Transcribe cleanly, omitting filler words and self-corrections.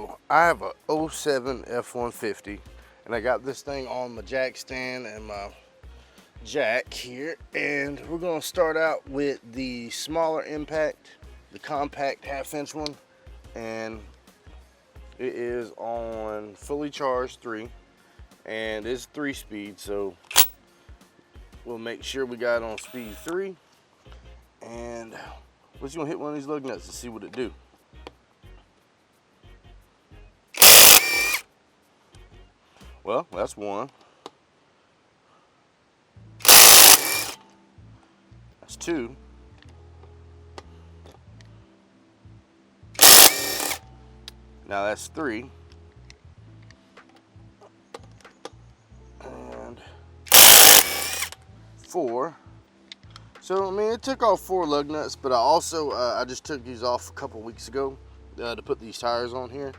So I have a '07 F-150, and I got this thing on my jack stand and my jack here, and we're going to start out with the smaller impact, the compact half-inch one, and it is on fully charged 3, and it's 3-speed, so we'll make sure we got it on speed 3, and we're just gonna hit one of these lug nuts to see what it do. Well, that's one. That's 2. Now that's 3. And 4. So, I mean, it took off 4 lug nuts, but I also, I just took these off a couple weeks ago to put these tires on here.